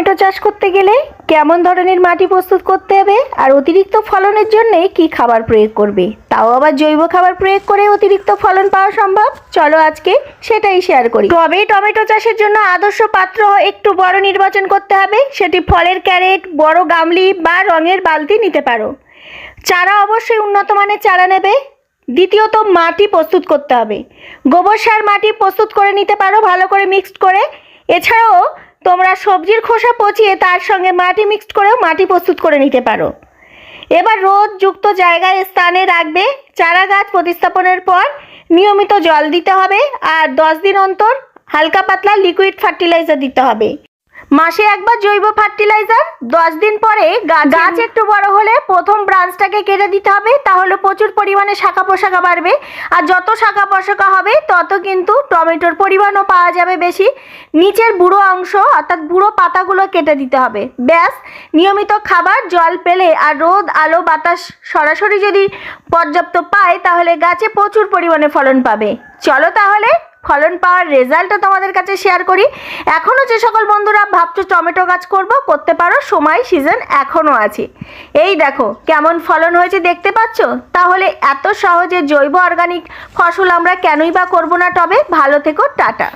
Tomato চাষ করতে গেলে কেমন ধরনের মাটি প্রস্তুত করতে হবে আর অতিরিক্ত ফলনের জন্য কি খাবার প্রয়োগ করবে, তাও আবার জৈব খাবার প্রয়োগ করে অতিরিক্ত ফলন পাওয়া সম্ভব। চলো আজকে সেটাই শেয়ার করি। তবে টমেটো চাষের জন্য আদর্শ পাত্র একটু বড় নির্বাচন করতে হবে। সেটি ফলের ক্যারেট, বড় গামলি বা রঙের বালতি নিতে পারো। চারা অবশ্যই উন্নত মানের চারা নেবে। দ্বিতীয়ত মাটি প্রস্তুত করতে হবে। গোবর সার মাটি প্রস্তুত করে নিতে পারো ভালো করে মিক্সড করে। এছাড়াও তোমরা সবজির খোসা পচিয়ে তার সঙ্গে মাটি মিক্সড করেও মাটি প্রস্তুত করে নিতে পারো। এবার রোদযুক্ত জায়গায় স্থানে রাখবে। চারা গাছ প্রতিস্থাপনের পর নিয়মিত জল দিতে হবে আর 10 দিন অন্তর হালকা পাতলা লিকুইড ফার্টিলাইজার দিতে হবে। মাসে একবার জৈব ফার্টিলাইজার। 10 দিন পরে গাছ একটু বড় হলে প্রথম ব্রাঞ্চটাকে কেটে দিতে হবে, তাহলে প্রচুর পরিমাণে শাখা পোশাকা বাড়বে। আর যত শাখা পোশাকা হবে তত কিন্তু টমেটোর পরিমাণও পাওয়া যাবে বেশি। নিচের বুড়ো অংশ অর্থাৎ বুড়ো পাতাগুলো কেটে দিতে হবে। ব্যাস, নিয়মিত খাবার, জল পেলে আর রোদ আলো বাতাস সরাসরি যদি পর্যাপ্ত পায় তাহলে গাছে প্রচুর পরিমাণে ফলন পাবে। চলো তাহলে ফলন পাওয়ার রেজাল্টটা তোমাদের কাছে শেয়ার করি। এখনও যে সকল বন্ধুরা ভাবছো টমেটো গাছ করতে পারো, সময় সিজন এখনও আছে। এই দেখো কেমন ফলন হয়েছে দেখতে পাচ্ছ। তাহলে এত সহজে জৈব অর্গানিক ফসল আমরা কেনই বা করবো না। তবে ভালো থেকো, টাটা।